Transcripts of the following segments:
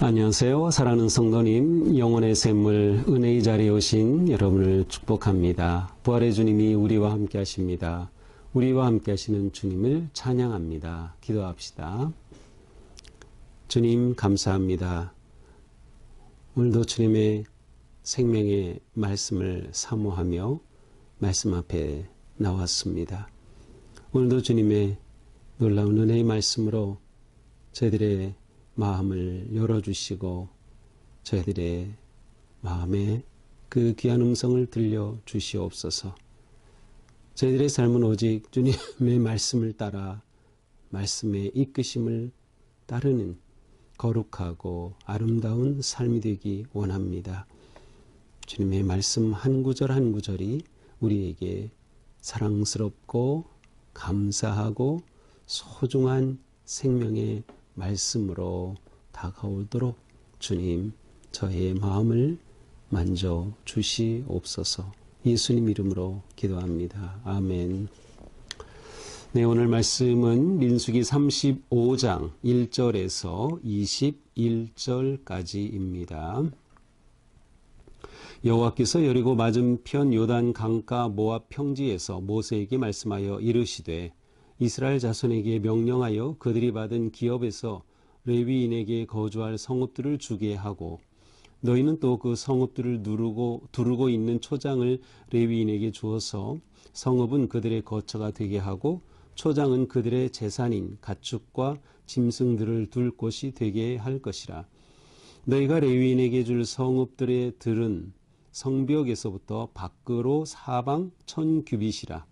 안녕하세요. 사랑하는 성도님, 영혼의 샘물 은혜의 자리에 오신 여러분을 축복합니다. 부활의 주님이 우리와 함께 하십니다. 우리와 함께 하시는 주님을 찬양합니다. 기도합시다. 주님 감사합니다. 오늘도 주님의 생명의 말씀을 사모하며 말씀 앞에 나왔습니다. 오늘도 주님의 놀라운 은혜의 말씀으로 저희들의 마음을 열어주시고 저희들의 마음에 그 귀한 음성을 들려주시옵소서. 저희들의 삶은 오직 주님의 말씀을 따라 말씀의 이끄심을 따르는 거룩하고 아름다운 삶이 되기 원합니다. 주님의 말씀 한 구절 한 구절이 우리에게 사랑스럽고 감사하고 소중한 생명의 말씀으로 다가오도록 주님 저의 마음을 만져 주시옵소서. 예수님 이름으로 기도합니다. 아멘. 네, 오늘 말씀은 민수기 35장 1절에서 21절까지입니다. 여호와께서 여리고 맞은편 요단 강가 모압 평지에서 모세에게 말씀하여 이르시되 이스라엘 자손에게 명령하여 그들이 받은 기업에서 레위인에게 거주할 성읍들을 주게 하고 너희는 또 그 성읍들을 두르고 있는 초장을 레위인에게 주어서 성읍은 그들의 거처가 되게 하고 초장은 그들의 재산인 가축과 짐승들을 둘 곳이 되게 할 것이라. 너희가 레위인에게 줄 성읍들의 들은 성벽에서부터 밖으로 사방 1000규빗이라.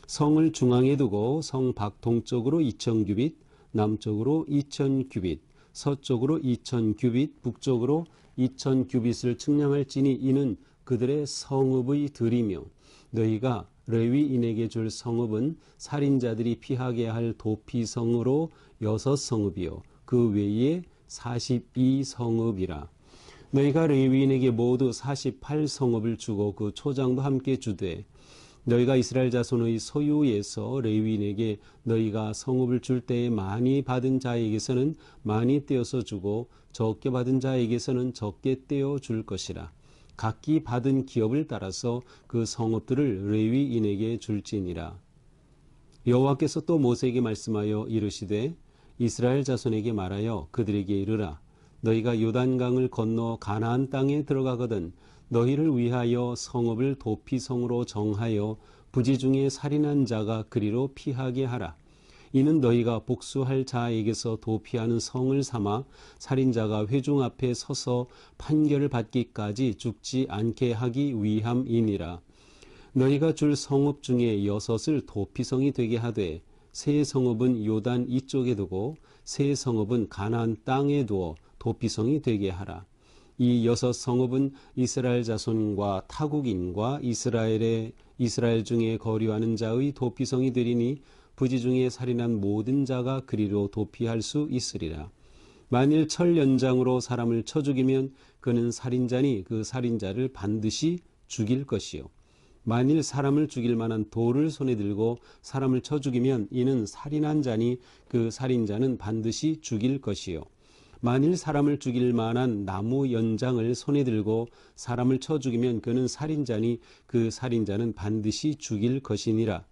성을 중앙에 두고 성 밖 동쪽으로 2000규빗, 남쪽으로 2000규빗, 서쪽으로 2000규빗, 북쪽으로 2000규빗을 측량할지니 이는 그들의 성읍의 들이며 너희가 레위인에게 줄 성읍은 살인자들이 피하게 할 도피성으로 6성읍이요 그 외에 42성읍이라. 너희가 레위인에게 모두 48성읍을 주고 그 초장도 함께 주되 너희가 이스라엘 자손의 소유에서 레위인에게 너희가 성읍을 줄 때에 많이 받은 자에게서는 많이 떼어서 주고 적게 받은 자에게서는 적게 떼어 줄 것이라. 각기 받은 기업을 따라서 그 성읍들을 레위인에게 줄지니라. 여호와께서 또 모세에게 말씀하여 이르시되 이스라엘 자손에게 말하여 그들에게 이르라. 너희가 요단강을 건너 가나안 땅에 들어가거든 너희를 위하여 성읍을 도피성으로 정하여 부지 중에 살인한 자가 그리로 피하게 하라. 이는 너희가 복수할 자에게서 도피하는 성을 삼아 살인자가 회중 앞에 서서 판결을 받기까지 죽지 않게 하기 위함이니라. 너희가 줄 성읍 중에 6을 도피성이 되게 하되 세 성읍은 요단 이쪽에 두고 세 성읍은 가나안 땅에 두어 도피성이 되게 하라. 이 6성읍은 이스라엘 자손과 타국인과 이스라엘 중에 거류하는 자의 도피성이 되리니 부지 중에 살인한 모든 자가 그리로 도피할 수 있으리라. 만일 철 연장으로 사람을 쳐 죽이면 그는 살인자니 그 살인자를 반드시 죽일 것이요. 만일 사람을 죽일 만한 돌을 손에 들고 사람을 쳐 죽이면 이는 살인한 자니 그 살인자는 반드시 죽일 것이요. 만일 사람을 죽일 만한 나무 연장을 손에 들고 사람을 쳐 죽이면 그는 살인자니 그 살인자는 반드시 죽일 것이니라.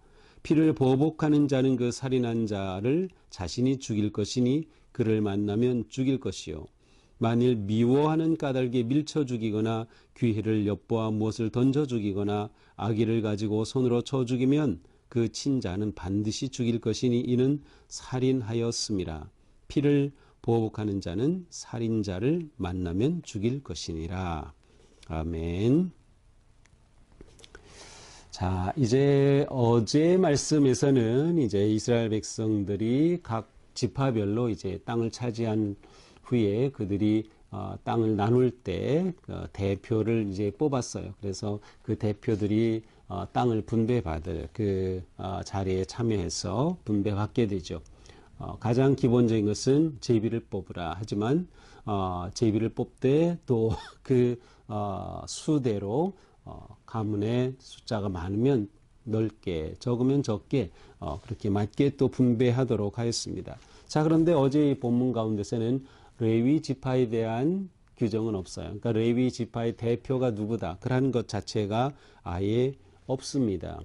피를 보복하는 자는 그 살인한 자를 자신이 죽일 것이니 그를 만나면 죽일 것이요. 만일 미워하는 까닭에 밀쳐 죽이거나 귀해를 엿보아 무엇을 던져 죽이거나 아기를 가지고 손으로 쳐 죽이면 그 친자는 반드시 죽일 것이니 이는 살인하였음이라. 피를 보복하는 자는 살인자를 만나면 죽일 것이니라. 아멘. 자, 이제 어제 말씀에서는 이제 이스라엘 백성들이 각 지파별로 이제 땅을 차지한 후에 그들이 땅을 나눌 때 대표를 이제 뽑았어요. 그래서 그 대표들이 땅을 분배받을 그 자리에 참여해서 분배받게 되죠. 가장 기본적인 것은 제비를 뽑으라 하지만 제비를 뽑되 또 그 수대로 가문의 숫자가 많으면 넓게 적으면 적게 그렇게 맞게 또 분배하도록 하였습니다. 자, 그런데 어제 이 본문 가운데서는 레위 지파에 대한 규정은 없어요. 그러니까 레위 지파의 대표가 누구다. 그런 것 자체가 아예 없습니다.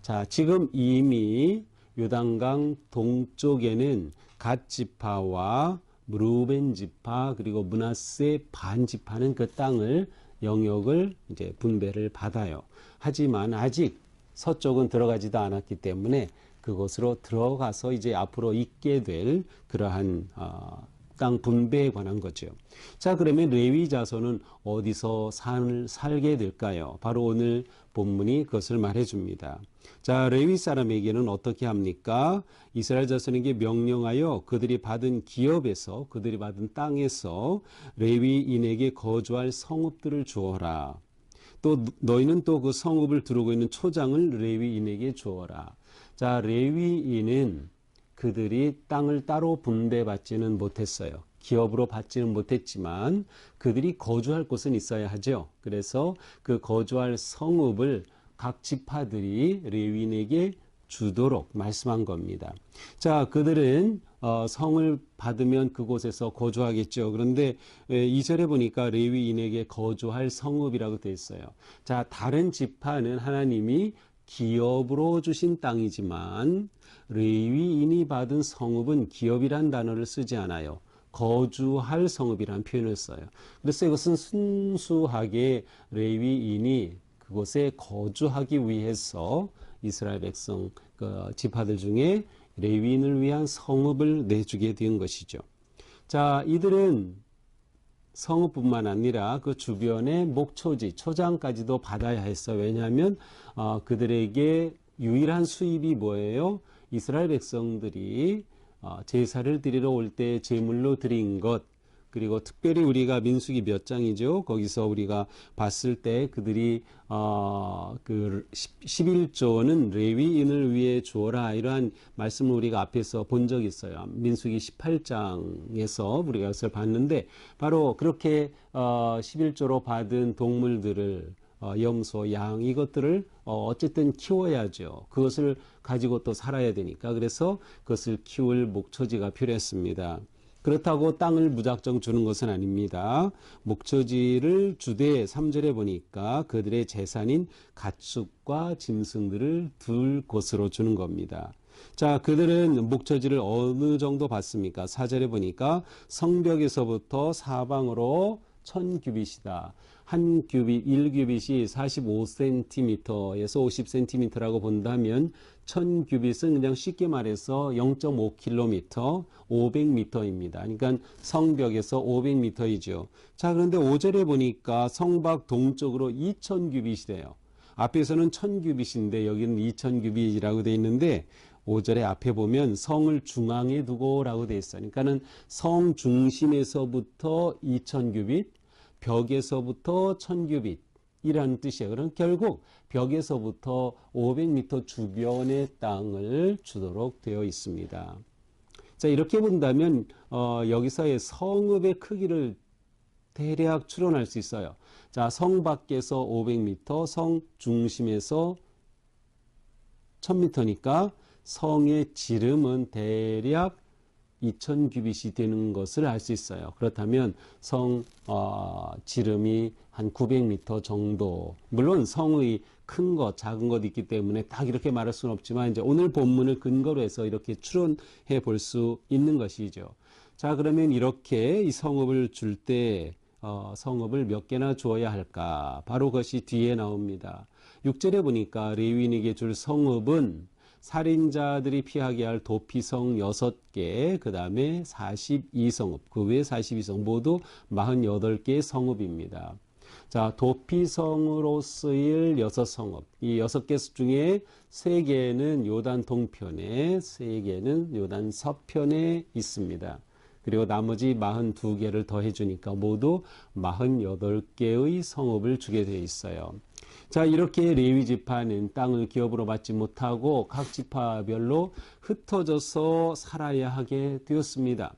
자, 지금 이미 요단강 동쪽에는 갓 지파와 르우벤 지파 그리고 므낫세 반 지파는 그 땅을 영역을 이제 분배를 받아요. 하지만 아직 서쪽은 들어가지도 않았기 때문에 그곳으로 들어가서 이제 앞으로 있게 될 그러한 땅 분배에 관한 거죠. 자, 그러면 레위 자손은 어디서 살게 될까요? 바로 오늘 본문이 그것을 말해줍니다. 자, 레위 사람에게는 어떻게 합니까? 이스라엘 자손에게 명령하여 그들이 받은 기업에서, 그들이 받은 땅에서 레위인에게 거주할 성읍들을 주어라. 또 너희는 또 그 성읍을 두르고 있는 초장을 레위인에게 주어라. 자, 레위인은 그들이 땅을 따로 분배받지는 못했어요. 기업으로 받지는 못했지만 그들이 거주할 곳은 있어야 하죠. 그래서 그 거주할 성읍을 각 지파들이 레위인에게 주도록 말씀한 겁니다. 자, 그들은 성을 받으면 그곳에서 거주하겠죠. 그런데 2절에 보니까 레위인에게 거주할 성읍이라고 되어 있어요. 자, 다른 지파는 하나님이 기업으로 주신 땅이지만 레위인이 받은 성읍은 기업이란 단어를 쓰지 않아요. 거주할 성읍이라는 표현을 써요. 그래서 이것은 순수하게 레위인이 그곳에 거주하기 위해서 이스라엘 백성 지파들 중에 레위인을 위한 성읍을 내주게 된 것이죠. 자, 이들은 성읍뿐만 아니라 그 주변의 목초지, 초장까지도 받아야 했어요. 왜냐하면 그들에게 유일한 수입이 뭐예요? 이스라엘 백성들이 제사를 드리러 올 때 제물로 드린 것, 그리고 특별히 우리가 민수기 몇 장이죠? 거기서 우리가 봤을 때 그들이 그 11조는 레위인을 위해 주어라 이러한 말씀을 우리가 앞에서 본 적이 있어요. 민수기 18장에서 우리가 그것을 봤는데 바로 그렇게 11조로 받은 동물들을 염소, 양 이것들을 어쨌든 키워야죠. 그것을 가지고 또 살아야 되니까 그래서 그것을 키울 목초지가 필요했습니다. 그렇다고 땅을 무작정 주는 것은 아닙니다. 목초지를 주되 3절에 보니까 그들의 재산인 가축과 짐승들을 둘 곳으로 주는 겁니다. 자, 그들은 목초지를 어느 정도 받습니까? 4절에 보니까 성벽에서부터 사방으로 1000규빗이다. 한 규빗, 1규빗이 45cm에서 50cm라고 본다면 1000규빗은 그냥 쉽게 말해서 0.5km, 500m입니다. 그러니까 성벽에서 500m이죠. 자, 그런데 5절에 보니까 성밖 동쪽으로 2000규빗이래요. 앞에서는 1000규빗인데 여기는 2000규빗이라고 되어 있는데 5절에 앞에 보면 성을 중앙에 두고라고 되어 있어요. 그러니까는 성 중심에서부터 2000규빗, 벽에서부터 1000규빗 이라는 뜻이에요. 그럼 결국 벽에서부터 500m 주변의 땅을 주도록 되어 있습니다. 자, 이렇게 본다면 여기서의 성읍의 크기를 대략 추론할 수 있어요. 자, 성 밖에서 500m, 성 중심에서 1000m니까 성의 지름은 대략 2000규빗이 되는 것을 알 수 있어요. 그렇다면 성 지름이 한 900m 정도. 물론 성의 큰 것, 작은 것 있기 때문에 딱 이렇게 말할 수는 없지만 이제 오늘 본문을 근거로 해서 이렇게 추론해 볼 수 있는 것이죠. 자, 그러면 이렇게 이 성읍을 줄 때 성읍을 몇 개나 주어야 할까? 바로 그것이 뒤에 나옵니다. 6절에 보니까 레위인에게 줄 성읍은 살인자들이 피하게 할 도피성 6개, 그 다음에 42성읍, 그 외에 42성읍, 모두 48개의 성읍입니다. 자, 도피성으로 쓰일 6성읍, 이 6개 중에 3개는 요단 동편에, 3개는 요단 서편에 있습니다. 그리고 나머지 42개를 더해주니까 모두 48개의 성읍을 주게 되어 있어요. 자, 이렇게 레위 지파는 땅을 기업으로 받지 못하고 각 지파별로 흩어져서 살아야 하게 되었습니다.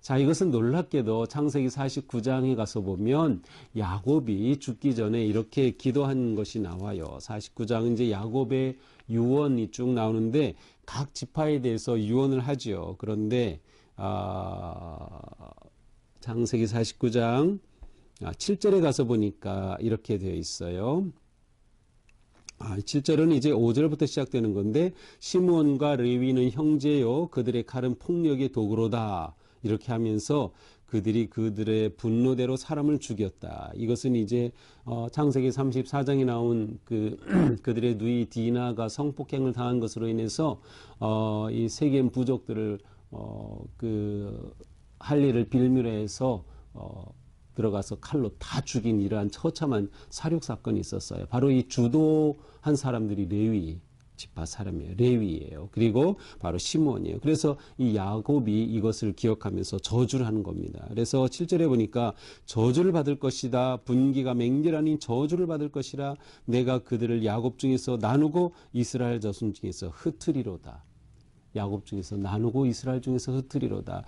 자, 이것은 놀랍게도 창세기 49장에 가서 보면 야곱이 죽기 전에 이렇게 기도한 것이 나와요. 49장은 이제 야곱의 유언이 쭉 나오는데 각 지파에 대해서 유언을 하죠. 그런데 자, 창세기 49장 7절에 가서 보니까 이렇게 되어 있어요. 7절은 이제 5절부터 시작되는 건데, 시므온과 레위는 형제요 그들의 칼은 폭력의 도구로다, 이렇게 하면서 그들이 그들의 분노대로 사람을 죽였다. 이것은 이제 창세기 34장에 나온 그들의 누이 디나가 성폭행을 당한 것으로 인해서 이 세겜 부족들을 할 일을 빌미로 해서 들어가서 칼로 다 죽인 이러한 처참한 살육 사건이 있었어요. 바로 이 주도한 사람들이 레위 지파 사람이에요. 레위예요. 그리고 바로 시므온이에요. 그래서 이 야곱이 이것을 기억하면서 저주를 하는 겁니다. 그래서 7절에 보니까 저주를 받을 것이다. 분기가 맹렬하니 저주를 받을 것이라. 내가 그들을 야곱 중에서 나누고 이스라엘 자손 중에서 흩으리로다. 야곱 중에서 나누고 이스라엘 중에서 흩으리로다.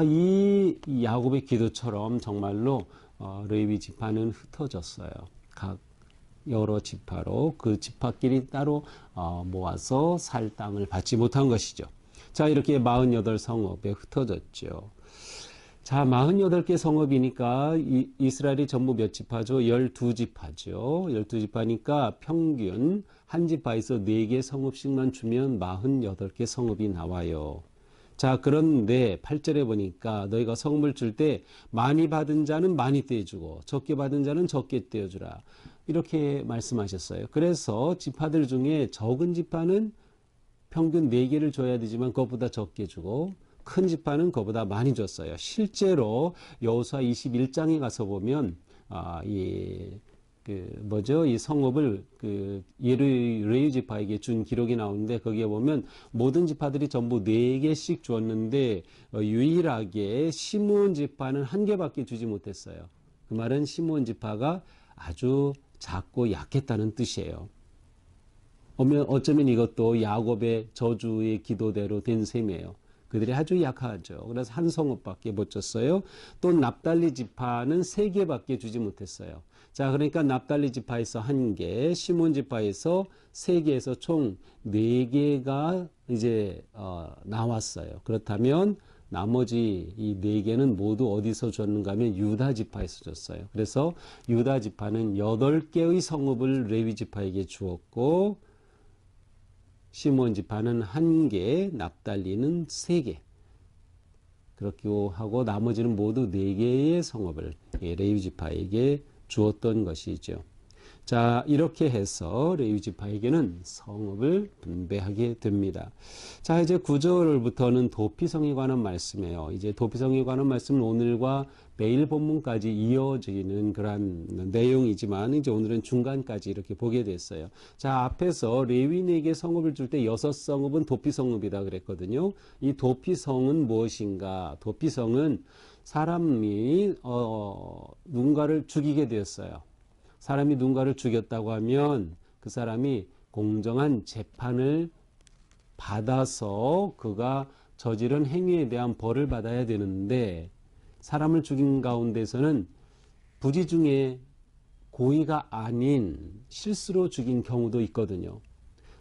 이 야곱의 기도처럼 정말로 레위 지파는 흩어졌어요. 각 여러 지파로 그 지파끼리 따로 모아서 살 땅을 받지 못한 것이죠. 자, 이렇게 48 성읍에 흩어졌죠. 자, 48개 성읍이니까 이스라엘이 전부 몇 지파죠? 12지파죠. 12지파니까 평균 한 지파에서 4개 성읍씩만 주면 48개 성읍이 나와요. 자, 그런데 8절에 보니까 너희가 성읍을 줄 때 많이 받은 자는 많이 떼주고 적게 받은 자는 적게 떼어주라, 이렇게 말씀하셨어요. 그래서 지파들 중에 적은 지파는 평균 4개를 줘야 되지만 그것보다 적게 주고, 큰 지파는 그것보다 많이 줬어요. 실제로 여호수아 21장에 가서 보면 이 성읍을 레위 지파에게 준 기록이 나오는데, 거기에 보면 모든 지파들이 전부 4개씩 주었는데 유일하게 시므온 지파는 1개밖에 주지 못했어요. 그 말은 시므온 지파가 아주 작고 약했다는 뜻이에요. 어쩌면 이것도 야곱의 저주의 기도대로 된 셈이에요. 그들이 아주 약하죠. 그래서 한 성읍밖에 못 줬어요. 또 납달리 지파는 3개밖에 주지 못했어요. 자, 그러니까 납달리 지파에서 1개, 시몬 지파에서 3개에서 총 4개가 이제 나왔어요. 그렇다면 나머지 이 4개는 모두 어디서 줬는가 하면 유다 지파에서 줬어요. 그래서 유다 지파는 8개의 성읍을 레위 지파에게 주었고, 시몬 지파는 1개, 납달리는 3개. 그렇게 하고 나머지는 모두 4개의 성읍을 레위 지파에게 주었던 것이죠. 자, 이렇게 해서 레위 지파에게는 성읍을 분배하게 됩니다. 자, 이제 9절부터는 도피성에 관한 말씀이에요. 이제 도피성에 관한 말씀은 오늘과 매일 본문까지 이어지는 그런 내용이지만, 이제 오늘은 중간까지 이렇게 보게 됐어요. 자, 앞에서 레위인에게 성읍을 줄 때 6성읍은 도피성읍이다 그랬거든요. 이 도피성은 무엇인가? 도피성은 사람이 누군가를 죽이게 되었어요. 사람이 누군가를 죽였다고 하면 그 사람이 공정한 재판을 받아서 그가 저지른 행위에 대한 벌을 받아야 되는데, 사람을 죽인 가운데서는 부지 중에 고의가 아닌 실수로 죽인 경우도 있거든요.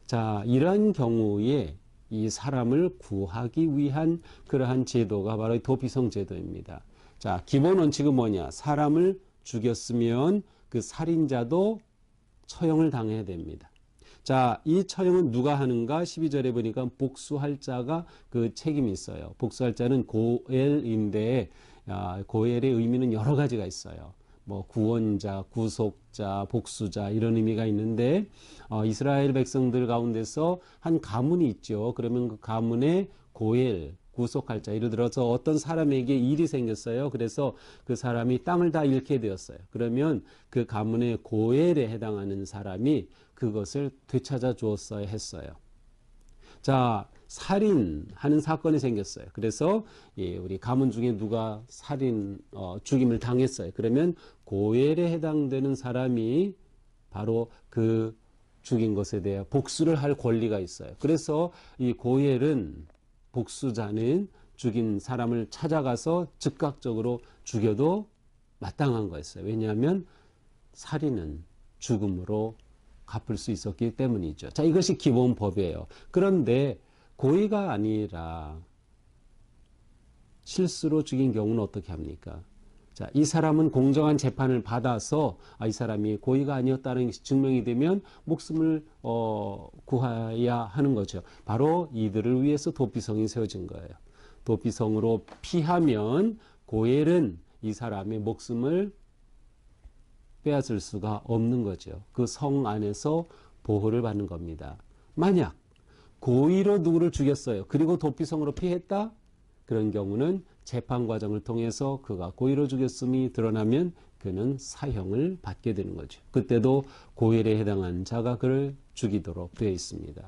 자, 이러한 경우에 이 사람을 구하기 위한 그러한 제도가 바로 도피성 제도입니다. 자, 기본 원칙은 뭐냐? 사람을 죽였으면 그 살인자도 처형을 당해야 됩니다. 자, 이 처형은 누가 하는가? 12절에 보니까 복수할 자가 그 책임이 있어요. 복수할 자는 고엘인데, 고엘의 의미는 여러 가지가 있어요. 뭐 구원자, 구속자, 복수자, 이런 의미가 있는데, 이스라엘 백성들 가운데서 한 가문이 있죠. 그러면 그 가문의 고엘, 구속할 자, 예를 들어서 어떤 사람에게 일이 생겼어요. 그래서 그 사람이 땅을 다 잃게 되었어요. 그러면 그 가문의 고엘에 해당하는 사람이 그것을 되찾아 주었어야 했어요. 자, 살인하는 사건이 생겼어요. 그래서 우리 가문 중에 누가 죽임을 당했어요. 그러면 고엘에 해당되는 사람이 바로 그 죽인 것에 대해 복수를 할 권리가 있어요. 그래서 이 고엘은, 복수자는 죽인 사람을 찾아가서 즉각적으로 죽여도 마땅한 거였어요. 왜냐하면 살인은 죽음으로 갚을 수 있었기 때문이죠. 자, 이것이 기본 법이에요. 그런데 고의가 아니라 실수로 죽인 경우는 어떻게 합니까? 자, 이 사람은 공정한 재판을 받아서 이 사람이 고의가 아니었다는 것이 증명이 되면 목숨을 구해야 하는 거죠. 바로 이들을 위해서 도피성이 세워진 거예요. 도피성으로 피하면 고엘은 이 사람의 목숨을 빼앗을 수가 없는 거죠. 그 성 안에서 보호를 받는 겁니다. 만약 고의로 누구를 죽였어요. 그리고 도피성으로 피했다? 그런 경우는 재판 과정을 통해서 그가 고의로 죽였음이 드러나면 그는 사형을 받게 되는 거죠. 그때도 고엘에 해당한 자가 그를 죽이도록 되어 있습니다.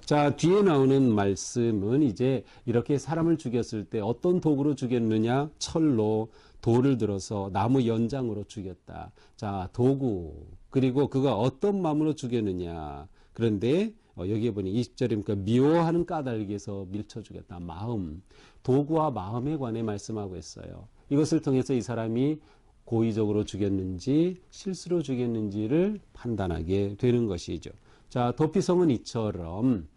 자, 뒤에 나오는 말씀은 이제 이렇게 사람을 죽였을 때 어떤 도구로 죽였느냐? 철로 돌을 들어서 나무 연장으로 죽였다. 자, 도구. 그리고 그가 어떤 마음으로 죽였느냐? 그런데 여기에 보니 20절이니까 미워하는 까닭에서 밀쳐 죽였다. 마음. 도구와 마음에 관해 말씀하고 있어요. 이것을 통해서 이 사람이 고의적으로 죽였는지 실수로 죽였는지를 판단하게 되는 것이죠. 자, 도피성은 이처럼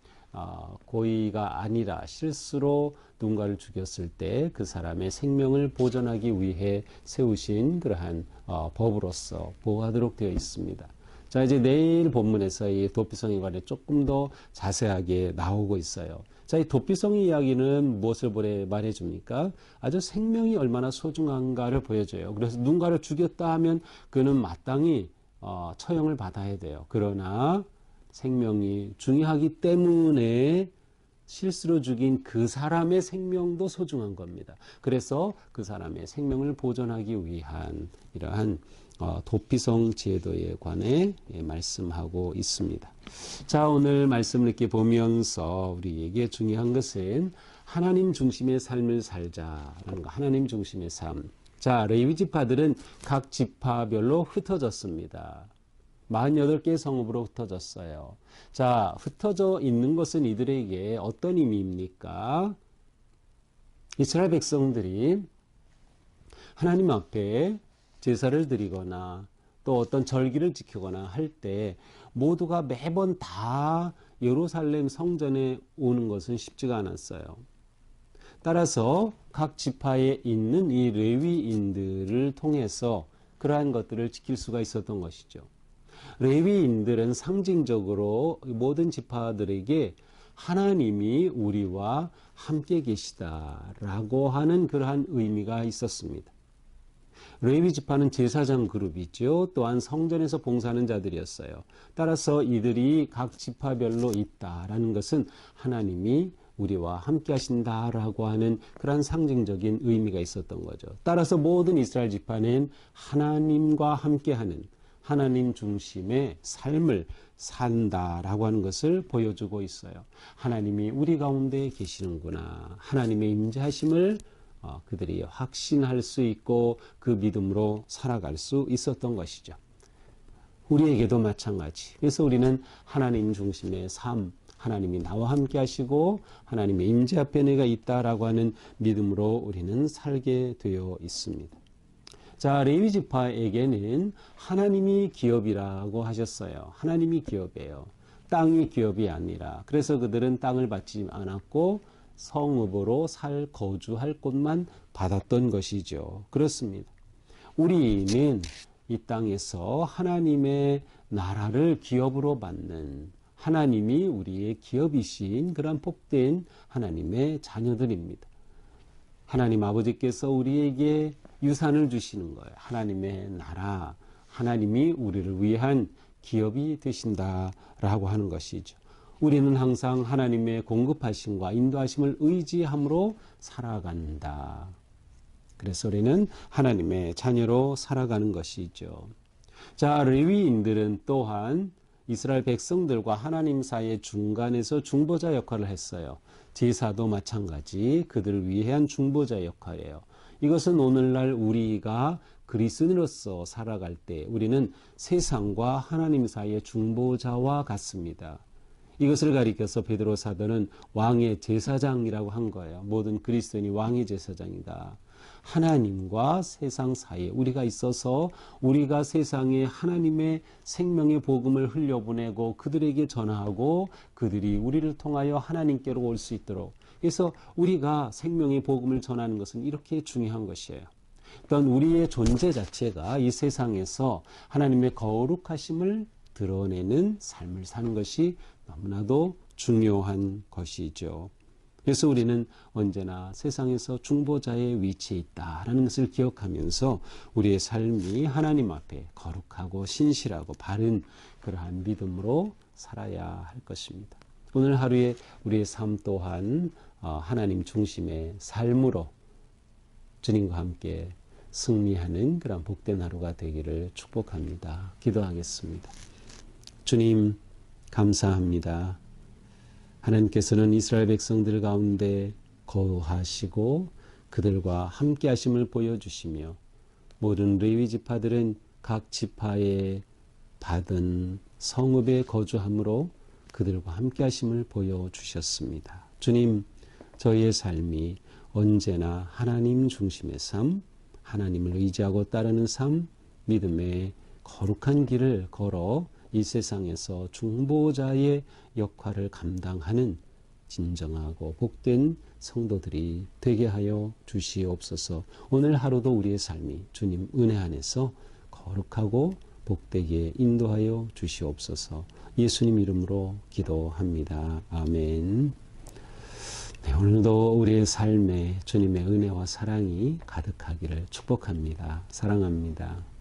고의가 아니라 실수로 누군가를 죽였을 때 그 사람의 생명을 보존하기 위해 세우신 그러한 법으로서 보호하도록 되어 있습니다. 자, 이제 내일 본문에서 이 도피성에 관해 조금 더 자세하게 나오고 있어요. 자, 이 도피성의 이야기는 무엇을 말해줍니까? 아주 생명이 얼마나 소중한가를 보여줘요. 그래서 누군가를 죽였다 하면 그는 마땅히 처형을 받아야 돼요. 그러나 생명이 중요하기 때문에 실수로 죽인 그 사람의 생명도 소중한 겁니다. 그래서 그 사람의 생명을 보존하기 위한 이러한 도피성 제도에 관해 말씀하고 있습니다. 자, 오늘 말씀을 이렇게 보면서 우리에게 중요한 것은 하나님 중심의 삶을 살자라는 거. 하나님 중심의 삶. 자, 레위 지파들은 각 지파별로 흩어졌습니다. 48개의 성읍으로 흩어졌어요. 자, 흩어져 있는 것은 이들에게 어떤 의미입니까? 이스라엘 백성들이 하나님 앞에 제사를 드리거나 또 어떤 절기를 지키거나 할 때 모두가 매번 다 예루살렘 성전에 오는 것은 쉽지가 않았어요. 따라서 각 지파에 있는 이 레위인들을 통해서 그러한 것들을 지킬 수가 있었던 것이죠. 레위인들은 상징적으로 모든 지파들에게 하나님이 우리와 함께 계시다라고 하는 그러한 의미가 있었습니다. 레위 지파는 제사장 그룹이죠. 또한 성전에서 봉사하는 자들이었어요. 따라서 이들이 각 지파별로 있다라는 것은 하나님이 우리와 함께 하신다라고 하는 그런 상징적인 의미가 있었던 거죠. 따라서 모든 이스라엘 지파는 하나님과 함께하는 하나님 중심의 삶을 산다라고 하는 것을 보여주고 있어요. 하나님이 우리 가운데 계시는구나. 하나님의 임재하심을 그들이 확신할 수 있고 그 믿음으로 살아갈 수 있었던 것이죠. 우리에게도 마찬가지. 그래서 우리는 하나님 중심의 삶, 하나님이 나와 함께 하시고 하나님의 임재 앞에 내가 있다라고 하는 믿음으로 우리는 살게 되어 있습니다. 자, 레위 지파에게는 하나님이 기업이라고 하셨어요. 하나님이 기업이에요. 땅이 기업이 아니라. 그래서 그들은 땅을 받지 않았고 성읍으로 거주할 곳만 받았던 것이죠. 그렇습니다. 우리는 이 땅에서 하나님의 나라를 기업으로 받는 하나님이 우리의 기업이신 그런 복된 하나님의 자녀들입니다. 하나님 아버지께서 우리에게 유산을 주시는 거예요. 하나님의 나라, 하나님이 우리를 위한 기업이 되신다라고 하는 것이죠. 우리는 항상 하나님의 공급하심과 인도하심을 의지함으로 살아간다. 그래서 우리는 하나님의 자녀로 살아가는 것이죠. 자, 레위인들은 또한 이스라엘 백성들과 하나님 사이의 중간에서 중보자 역할을 했어요. 제사도 마찬가지 그들을 위한 중보자 역할이에요. 이것은 오늘날 우리가 그리스도인으로서 살아갈 때 우리는 세상과 하나님 사이의 중보자와 같습니다. 이것을 가리켜서 베드로 사도는 왕의 제사장이라고 한 거예요. 모든 그리스도인이 왕의 제사장이다. 하나님과 세상 사이에 우리가 있어서 우리가 세상에 하나님의 생명의 복음을 흘려보내고 그들에게 전하고 그들이 우리를 통하여 하나님께로 올 수 있도록 그래서 우리가 생명의 복음을 전하는 것은 이렇게 중요한 것이에요. 또한 우리의 존재 자체가 이 세상에서 하나님의 거룩하심을 드러내는 삶을 사는 것이 너무나도 중요한 것이죠. 그래서 우리는 언제나 세상에서 중보자의 위치에 있다라는 것을 기억하면서 우리의 삶이 하나님 앞에 거룩하고 신실하고 바른 그러한 믿음으로 살아야 할 것입니다. 오늘 하루에 우리의 삶 또한 하나님 중심의 삶으로 주님과 함께 승리하는 그런 복된 하루가 되기를 축복합니다. 기도하겠습니다. 주님, 감사합니다. 하나님께서는 이스라엘 백성들 가운데 거하시고 그들과 함께 하심을 보여주시며 모든 레위 지파들은 각 지파에 받은 성읍에 거주함으로 그들과 함께 하심을 보여주셨습니다. 주님, 저희의 삶이 언제나 하나님 중심의 삶, 하나님을 의지하고 따르는 삶, 믿음의 거룩한 길을 걸어 이 세상에서 중보자의 역할을 감당하는 진정하고 복된 성도들이 되게 하여 주시옵소서. 오늘 하루도 우리의 삶이 주님 은혜 안에서 거룩하고 복되게 인도하여 주시옵소서. 예수님 이름으로 기도합니다. 아멘. 네, 오늘도 우리의 삶에 주님의 은혜와 사랑이 가득하기를 축복합니다. 사랑합니다.